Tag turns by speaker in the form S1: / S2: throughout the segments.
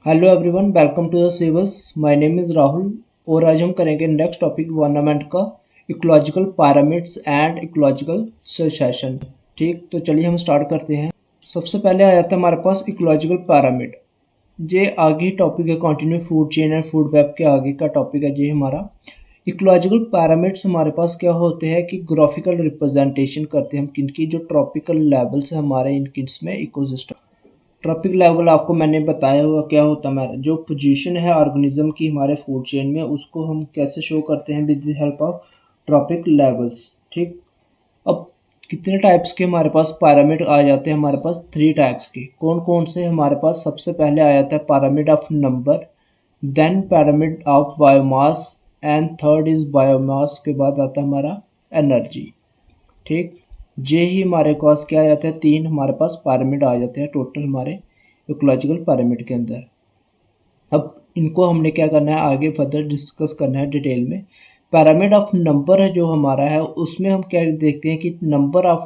S1: Hello everyone, welcome to the civils. My name is Rahul और आज हम करेंगे नेक्स्ट टॉपिक गवर्नमेंट का ecological parameters and ecological succession. ठीक, तो चलिए हम स्टार्ट करते हैं। सबसे पहले आ जाता है हमारे पास इकोलॉजिकल पैरामीटर। ये आगे टॉपिक है, continue food chain and food web के आगे का टॉपिक है ये हमारा। इकोलॉजिकल पैरामीटर्स हमारे पास क्या होते हैं कि ग्राफिकल रिप्रेजेंटेशन करते हैं हम किनकी, जो ट्रॉपिकल लेवल्स है हमारे इन किस में इकोसिस्टम। ट्रॉपिक लेवल आपको मैंने बताया हुआ क्या होता है, हमारा जो पोजीशन है ऑर्गेनिज्म की हमारे फूड चेन में उसको हम कैसे शो करते हैं, with the help of trophic levels. ठीक, अब कितने टाइप्स के हमारे पास पैरामीटर आ जाते हैं, हमारे पास 3 टाइप्स के। कौन कौन से हमारे पास, सबसे पहले आ जाता है parameter of number, then parameter of biomass and third is biomass के बाद आता है हमारा एनर्जी। ठीक, ये ही हमारे पास क्या आ जाता है, 3 हमारे पास पैरामीटर आ जाते हैं टोटल हमारे इकोलॉजिकल पैरामीटर के अंदर। अब इनको हमने क्या करना है, आगे फर्दर डिस्कस करना है डिटेल में। पैरामीटर ऑफ नंबर है जो हमारा है, उसमें हम क्या देखते हैं कि नंबर ऑफ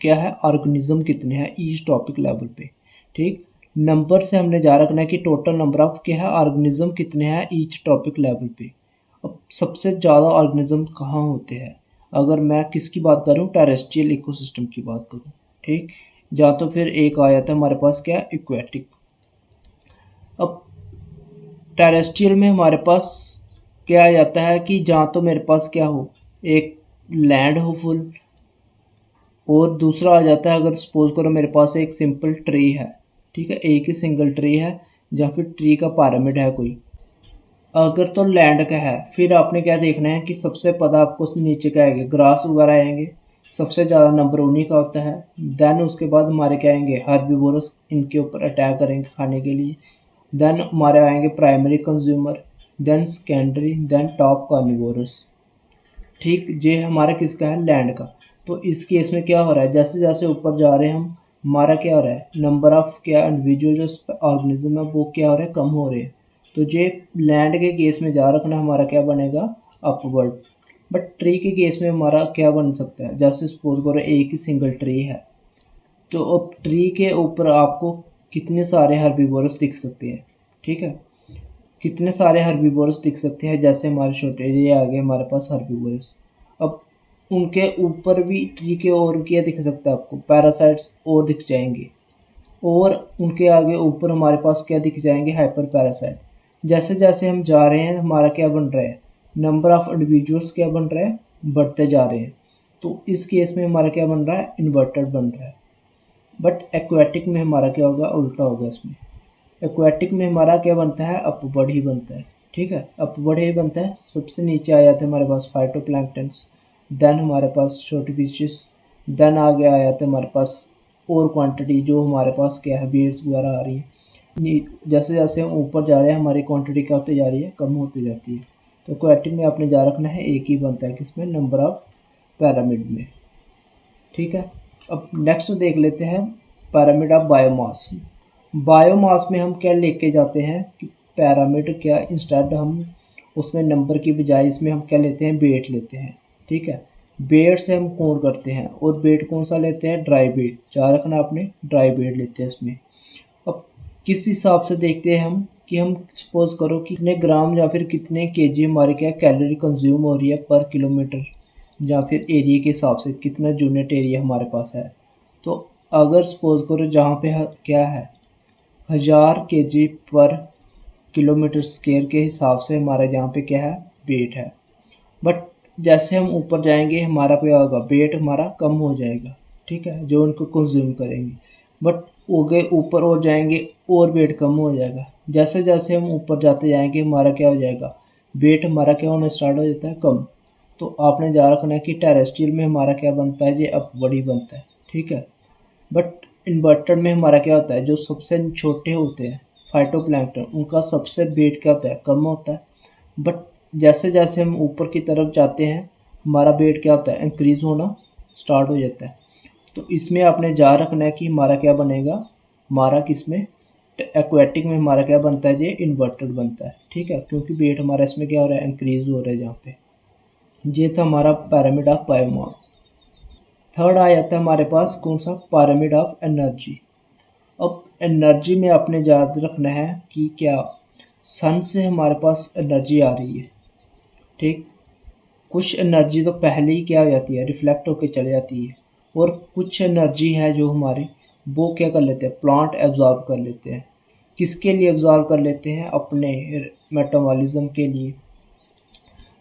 S1: क्या है, ऑर्गेनिज्म कितने हैं ईच टॉपिक लेवल पे। ठीक, नंबर से हमने जा रखना है कि टोटल नंबर ऑफ क्या है, ऑर्गेनिज्म कितने हैं ईच टॉपिक लेवल पे। अब सबसे ज़्यादा ऑर्गेनिज्म कहाँ होते हैं, अगर मैं किसकी बात करूँ, टेरेस्ट्रियल इकोसिस्टम की बात करूँ। ठीक, या तो फिर एक आ जाता है हमारे पास क्या, इक्वेटिक। अब टेरेस्ट्रियल में हमारे पास क्या आ जाता है कि जहाँ तो मेरे पास क्या हो, एक लैंड हो फुल, और दूसरा आ जाता है अगर सपोज करो मेरे पास एक सिंपल ट्री है। ठीक है, एक ही सिंगल ट्री है या फिर ट्री का पैरामिड है कोई। अगर तो लैंड का है, फिर आपने क्या देखना है कि सबसे पता आपको नीचे क्या आएंगे, ग्रास वगैरह आएंगे, सबसे ज़्यादा नंबर उन्हीं का होता है। देन उसके बाद हमारे क्या आएंगे, हर्बीवोरस, इनके ऊपर अटैक करेंगे खाने के लिए। देन हमारे आएंगे primary consumer, then secondary, then top carnivores. ठीक, ये हमारा किसका है, लैंड का। तो इस केस में क्या हो रहा है, जैसे जैसे ऊपर जा रहे हैं हम, हमारा क्या हो रहा है, नंबर ऑफ क्या इंडिविजुअल जो ऑर्गेनिज्म है वो क्या हो रहा है, कम हो रहे हैं। तो ये लैंड के केस में जा रखना हमारा क्या बनेगा, अपवर्ड। बट ट्री के केस में हमारा क्या बन सकता है, जैसे सपोज करो एक ही सिंगल ट्री है, तो अब ट्री के ऊपर आपको कितने सारे हर्बीवोरस दिख सकते हैं। ठीक है, कितने सारे हर्बीवोरस दिख सकते हैं, जैसे हमारे छोटे ये आ गए हमारे पास हर्बीवोरस। अब उनके ऊपर भी ट्री के और क्या दिख सकता है आपको, पैरासाइट्स और दिख जाएंगे, और उनके आगे ऊपर हमारे पास क्या दिख जाएंगे, हाइपर पैरासाइट। जैसे जैसे हम जा रहे हैं हमारा क्या बन रहा है, नंबर ऑफ इंडिविजुअल्स क्या बन रहा है, बढ़ते जा रहे हैं। तो इस केस में हमारा क्या बन रहा है, इन्वर्टेड बन रहा है। बट एक्वेटिक में हमारा क्या होगा, उल्टा होगा। इसमें एक्वेटिक में हमारा क्या बनता है, अपवर्ड ही बनता है। ठीक है, अपवर्ड ही बनता है। सबसे नीचे आ जाते हैं हमारे पास फाइटोप्लैंक्टन्स, देन हमारे पास छोटी फिशेस, देन आगे आ जाते हैं हमारे पास और क्वांटिटी जो हमारे पास क्या है, बीड्स वगैरह आ रही है। जैसे जैसे हम ऊपर जा रहे हैं हमारी क्वांटिटी क्या होती जा रही है, कम होती जाती है। तो एक्वेटिक में आपने जा रखना है एक ही बनता है, किसमें, नंबर ऑफ पैरामिड में। ठीक है, अब नेक्स्ट देख लेते हैं पैरामिड ऑफ बायोमास। बायोमास में हम क्या लेके जाते हैं कि पैरामीटर क्या, इंस्टेड हम उसमें नंबर की बजाय इसमें हम क्या लेते हैं, वेट लेते हैं। ठीक है, वेट से हम काउंट करते हैं, और वेट कौन सा लेते हैं, ड्राई वेट। क्या रखना आपने, ड्राई वेट लेते हैं इसमें। अब किस हिसाब से देखते हैं हम कि हम सपोज करो कि कितने ग्राम या फिर कितने केजी हमारे क्या कैलोरी कंज्यूम हो रही है पर किलोमीटर, या फिर एरिया के हिसाब से कितना यूनिट एरिया हमारे पास है। तो अगर सपोज करो जहाँ पे क्या है, 1000 kg पर किलोमीटर स्क्वायर के हिसाब से हमारे यहाँ पे क्या है, वेट है। बट जैसे हम ऊपर जाएंगे हमारा क्या होगा, वेट हमारा कम हो जाएगा। ठीक है, जो उनको कंज्यूम करेंगे। बट हो गए ऊपर और जाएंगे और वेट कम हो जाएगा। जैसे जैसे हम ऊपर जाते जाएंगे हमारा क्या हो जाएगा, वेट हमारा क्या होना स्टार्ट हो जाता है, कम। तो आपने जा रखना है कि टेरेस्ट्रियल में हमारा क्या बनता है, ये अपवर्ड ही बनता है। ठीक है, बट इन्वर्टेड में हमारा क्या होता है, जो सबसे छोटे होते हैं फाइटोप्लैंक्टन, उनका सबसे वेट क्या होता है, कम होता है। बट जैसे जैसे हम ऊपर की तरफ जाते हैं हमारा वेट क्या होता है, इंक्रीज होना स्टार्ट हो जाता है। तो इसमें आपने जा रखना है कि हमारा क्या बनेगा, हमारा किसमें, एक्वेटिक में हमारा क्या बनता है, ये इन्वर्टेड बनता है। ठीक है, क्योंकि वेट हमारा इसमें क्या हो रहा है, इंक्रीज हो रहा है जहाँ पे। ये था हमारा पैरामिड ऑफ बायोमास। थर्ड आ जाता है हमारे पास कौन सा, पैरामिड ऑफ एनर्जी। अब एनर्जी में आपने याद रखना है कि क्या सन से हमारे पास एनर्जी आ रही है, ठीक। कुछ एनर्जी तो पहले ही क्या हो जाती है, रिफ्लेक्ट होकर चले जाती है, और कुछ एनर्जी है जो हमारी वो क्या कर लेते हैं, प्लांट एब्जॉर्ब कर लेते हैं। किसके लिए एब्जॉर्ब कर लेते हैं, अपने मेटाबॉलिज्म के लिए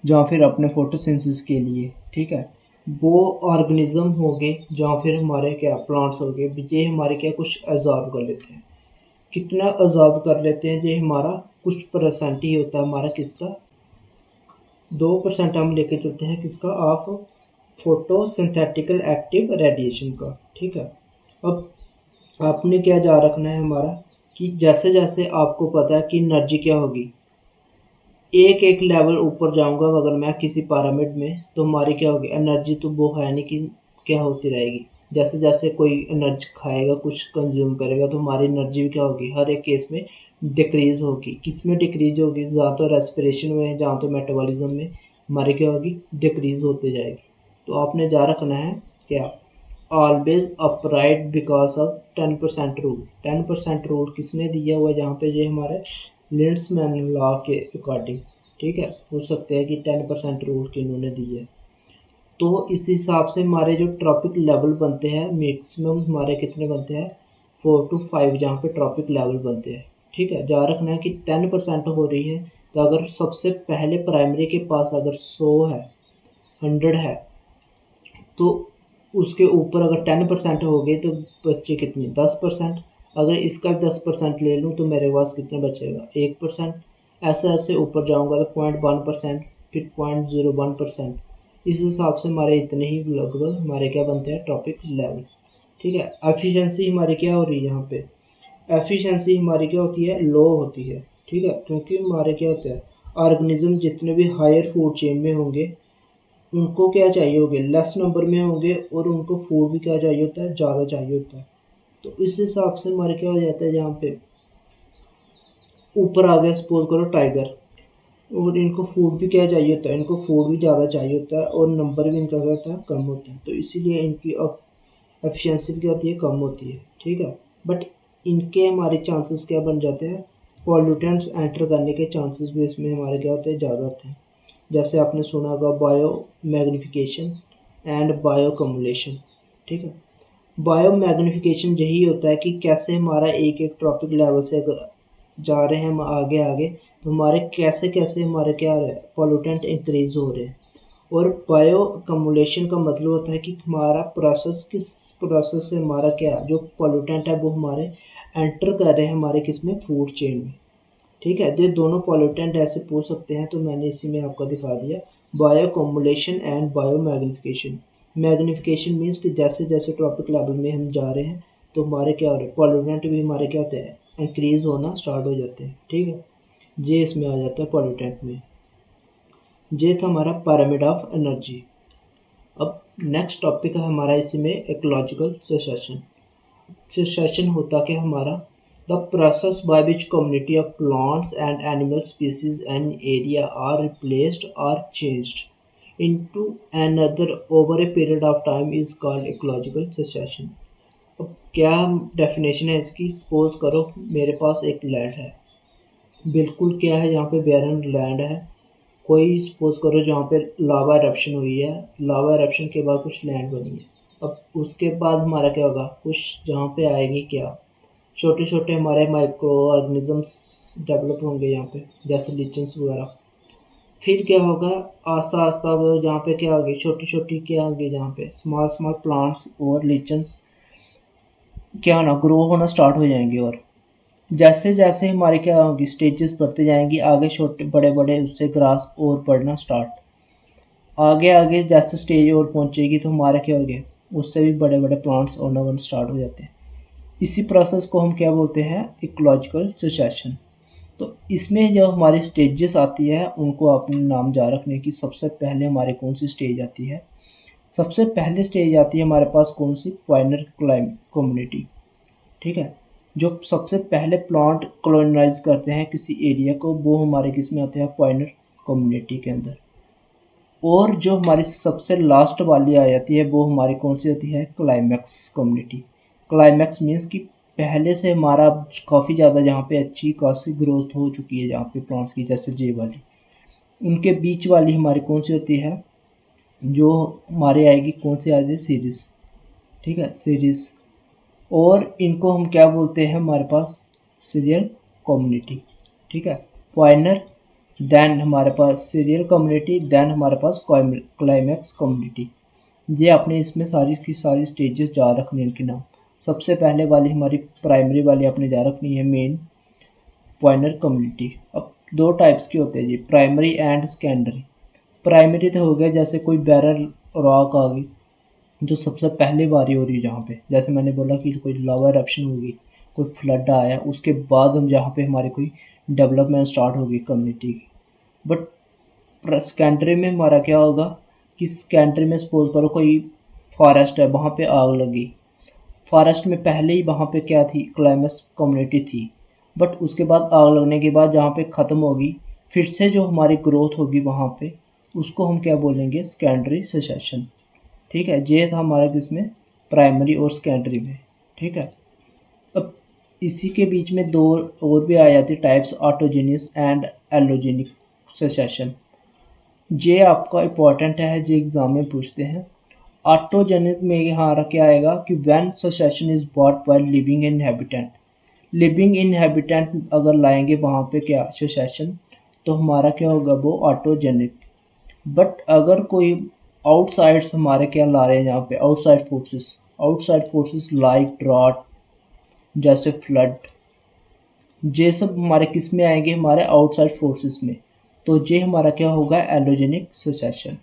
S1: या फिर अपने फोटोसिंथेसिस के लिए, ठीक है। वो ऑर्गेनिज्म होंगे या फिर हमारे क्या प्लांट्स होंगे, ये हमारे क्या कुछ एब्जॉर्ब कर लेते हैं। कितना एब्जॉर्ब कर लेते हैं, ये हमारा कुछ परसेंट ही होता है हमारा किसका, 2% हम लेके चलते हैं किसका, ऑफ फोटोसिंथेटिकल एक्टिव रेडिएशन का, ठीक है। अब आपने क्या जा रखना है हमारा कि जैसे जैसे आपको पता है कि एनर्जी क्या होगी, एक एक लेवल ऊपर जाऊंगा अगर मैं किसी पिरामिड में, तो हमारी क्या होगी एनर्जी, तो वो है नहीं कि क्या होती रहेगी। जैसे जैसे कोई एनर्जी खाएगा, कुछ कंज्यूम करेगा, तो हमारी एनर्जी भी क्या होगी, हर एक केस में डिक्रीज होगी। किस में डिक्रीज होगी, जहाँ तो रेस्पिरेशन में, जहाँ तो मेटाबॉलिज्म में हमारी क्या होगी, डिक्रीज होते जाएगी। तो आपने जा रखना है क्या, always upright because of 10% rule. 10% rule किसने दिया हुआ है, जहाँ पे ये हमारे लिंड्समैन लॉ के अकॉर्डिंग, ठीक है। पूछ सकते हैं कि 10% रूल किन्होंने दी है। तो इस हिसाब से हमारे जो ट्रॉपिक लेवल बनते हैं, मैक्सिमम हमारे कितने बनते हैं, 4 to 5, जहाँ पे ट्रॉपिक लेवल बनते हैं, ठीक है। जा रखना है कि 10% हो रही है, तो अगर सबसे पहले प्राइमरी के पास अगर 100 है, 100 है, तो उसके ऊपर अगर 10% हो गए तो बच्चे कितने, 10%। अगर इसका 10% ले लूँ तो मेरे पास कितना बचेगा, 1%। ऐसे ऐसे ऊपर जाऊँगा तो 0.1%, फिर 0.01%। इस हिसाब से हमारे इतने ही लगभग हमारे क्या बनते हैं, टॉपिक लेवल, ठीक है। एफिशिएंसी हमारी क्या हो रही है यहाँ पे, एफिशिएंसी हमारी क्या होती है, लो होती है, ठीक है। क्योंकि हमारे क्या होता है, ऑर्गेनिज्म जितने भी हायर फूड चेन में होंगे उनको क्या चाहिए होगे, लेस नंबर में होंगे, और उनको फूड भी क्या चाहिए होता है, ज़्यादा चाहिए होता है। तो इस हिसाब से हमारे क्या हो जाता है, जहाँ पे ऊपर आ गया सपोज करो टाइगर, और इनको फूड भी क्या चाहिए होता है, इनको फूड भी ज़्यादा चाहिए होता है, और नंबर भी इनका क्या होता है, कम होता है। तो इसीलिए इनकी एफिशिएंसी भी क्या होती है, कम होती है, ठीक है। बट इनके हमारे चांसेस क्या बन जाते हैं, पॉल्यूटेंट्स एंटर करने के चांसेस भी इसमें हमारे क्या होते हैं, ज़्यादा होते हैं। जैसे आपने सुना होगा बायो मैग्निफिकेशन एंड बायो कम्युलेशन, ठीक है। बायो मैग्निफिकेशन यही होता है कि कैसे हमारा एक एक ट्रॉपिक लेवल से अगर जा रहे हैं हम आगे आगे, तो हमारे कैसे कैसे हमारे क्या रहे हैं, पॉल्यूटेंट इंक्रीज हो रहे हैं। और बायो कम्युलेशन का मतलब होता है कि हमारा प्रोसेस, किस प्रोसेस से हमारा क्या जो पॉल्यूटेंट है वो हमारे एंटर कर रहे हैं हमारे किस में, फूड चेन में, ठीक है। ये दोनों पॉल्यूटेंट ऐसे पूछ सकते हैं, तो मैंने इसी में आपको दिखा दिया, bio कम्युलेशन and bio magnification. Magnification means कि जैसे जैसे ट्रॉपिक लेवल में हम जा रहे हैं, तो हमारे क्या हो रहे हैं, पॉल्यूटेंट भी हमारे क्या होते हैं, इंक्रीज होना स्टार्ट हो जाते हैं, ठीक है। ये इसमें आ जाता है पॉल्यूटेंट में। ये था हमारा पिरामिड ऑफ एनर्जी। अब नेक्स्ट टॉपिक है हमारा इसी में इकोलॉजिकल सक्सेशन। सक्सेशन होता क्या हमारा, the process by which community of plants and animal species and area are replaced or changed into another over a period of time is called ecological succession। अब क्या definition है इसकी, suppose करो मेरे पास एक लैंड है, बिल्कुल क्या है, यहाँ पे बैरन लैंड है। कोई सपोज करो जहाँ पे लावा एरप्शन हुई है, लावा एरप्शन के बाद कुछ लैंड बनी है। अब उसके बाद हमारा क्या होगा, कुछ जहाँ पे आएगी क्या, छोटे छोटे हमारे माइक्रो ऑर्गेनिजम्स डेवलप होंगे यहाँ पे, जैसे लिचन्स वगैरह। फिर क्या होगा, आस्ता आस्ता वो जहाँ पे क्या होगी, छोटी छोटी क्या होगी, जहाँ पे स्मॉल स्मॉल प्लांट्स और लिचन्स क्या होना, ग्रो होना स्टार्ट हो जाएंगे। और जैसे जैसे हमारे क्या होगी, स्टेजेस बढ़ते जाएंगी आगे, छोटे बड़े बड़े उससे ग्रास और बढ़ना स्टार्ट, आगे आगे जैसे स्टेज और पहुँचेगी तो हमारे क्या हो गए, उससे भी बड़े बड़े प्लांट्स होना वन स्टार्ट हो जाते हैं। इसी प्रोसेस को हम क्या बोलते हैं, इकोलॉजिकल सक्सेशन। तो इसमें जो हमारी स्टेजेस आती है उनको अपने नाम जा रखने की, सबसे पहले हमारे कौन सी स्टेज आती है, सबसे पहले स्टेज आती है हमारे पास कौन सी, पायनियर कम्युनिटी, ठीक है। जो सबसे पहले प्लांट कॉलोनाइज करते हैं किसी एरिया को, वो हमारे किस में आते हैं, पायनियर कम्युनिटी के अंदर। और जो हमारी सबसे लास्ट वाली आ जाती है वो हमारी कौन सी होती है, क्लाइमैक्स कम्युनिटी। क्लाइमैक्स मीन्स कि पहले से हमारा काफ़ी ज़्यादा जहाँ पे अच्छी खासी ग्रोथ हो चुकी है जहाँ पे प्लांट्स की, जैसे जे वाली, उनके बीच वाली हमारी कौन सी होती है, जो हमारे आएगी कौन सी आएगी, सीरीज़। ठीक है, सीरीज़। और इनको हम क्या बोलते हैं, हमारे पास सीरियल कम्युनिटी। ठीक है, पॉइनर, देन हमारे पास सीरियल कम्युनिटी, देन हमारे पास क्लाइमैक्स कम्युनिटी। ये आपने इसमें सारी की सारी स्टेजेस जा रखनी है इनके नाम। सबसे पहले वाली हमारी प्राइमरी वाली आपने जा रखनी है मेन पॉइनर कम्युनिटी। अब दो टाइप्स की होते हैं जी, प्राइमरी एंड सेकेंडरी। प्राइमरी तो हो गया जैसे कोई बैरल रॉक आ गई जो सबसे पहले बारी हो रही है जहाँ पे, जैसे मैंने बोला कि कोई लावा एरप्शन होगी, कोई फ्लड आया, उसके बाद हम जहाँ पे हमारी कोई डेवलपमेंट स्टार्ट होगी कम्युनिटी की। बट सेकेंडरी में हमारा क्या होगा कि सेकेंडरी में सपोज करो कोई फॉरेस्ट है, वहाँ पे आग लगी, फॉरेस्ट में पहले ही वहाँ पे क्या थी, क्लाइमैक्स कम्युनिटी थी, बट उसके बाद आग लगने के बाद जहाँ पे ख़त्म होगी, फिर से जो हमारी ग्रोथ होगी वहाँ पे, उसको हम क्या बोलेंगे, सेकेंडरी सेसेशन। ठीक है, ये था हमारा किसमें, प्राइमरी और सेकेंडरी में। ठीक है, अब इसी के बीच में दो और भी आ जाती टाइप्स, ऑटोजेनियस एंड एलोजेनिक सेसेशन। ये आपका इम्पोर्टेंट है, जो एग्ज़ाम में पूछते हैं। ऑटोजेनिक में यहाँ क्या आएगा कि when cessation is bought by living inhabitant. Living inhabitant अगर लाएंगे वहाँ पे क्या सेसेशन, तो हमारा क्या होगा, वो ऑटोजेनिक। बट अगर कोई आउटसाइड्स हमारे क्या ला रहे हैं यहाँ पे, आउटसाइड फोर्सेस लाइक ड्रॉट, जैसे फ्लड, ये सब हमारे किस में आएंगे, हमारे आउटसाइड फोर्सेस में। तो ये हमारा क्या होगा, एलोजेनिक सेसेशन।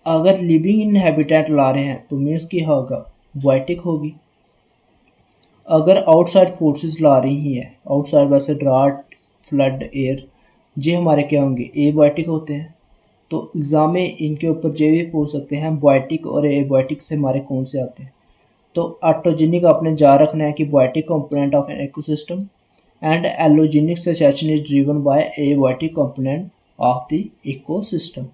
S1: अगर लिविंग इनहैबिटेंट ला रहे हैं तो मीन्स क्या होगा, वाइटिक होगी। अगर आउटसाइड फोर्सेस ला रही हैं, आउटसाइड वैसे ड्राट, फ्लड, एयर, ये हमारे क्या होंगे, एबायोटिक होते हैं। तो एग्ज़ाम में इनके ऊपर ये भी पूछ सकते हैं, बायोटिक और एबायोटिक से हमारे कौन से आते हैं। तो ऑटोजेनिक आपने जा रखना है कि biotic component of an ecosystem, and allogenic succession is driven by abiotic component of the ecosystem.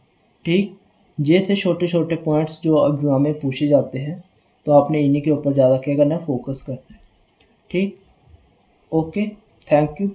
S1: ठीक, ये थे छोटे छोटे पॉइंट्स जो एग्ज़ाम में पूछे जाते हैं, तो आपने इन्हीं के ऊपर ज़्यादा क्या करना है, फोकस करना है। ठीक, ओके, थैंक यू।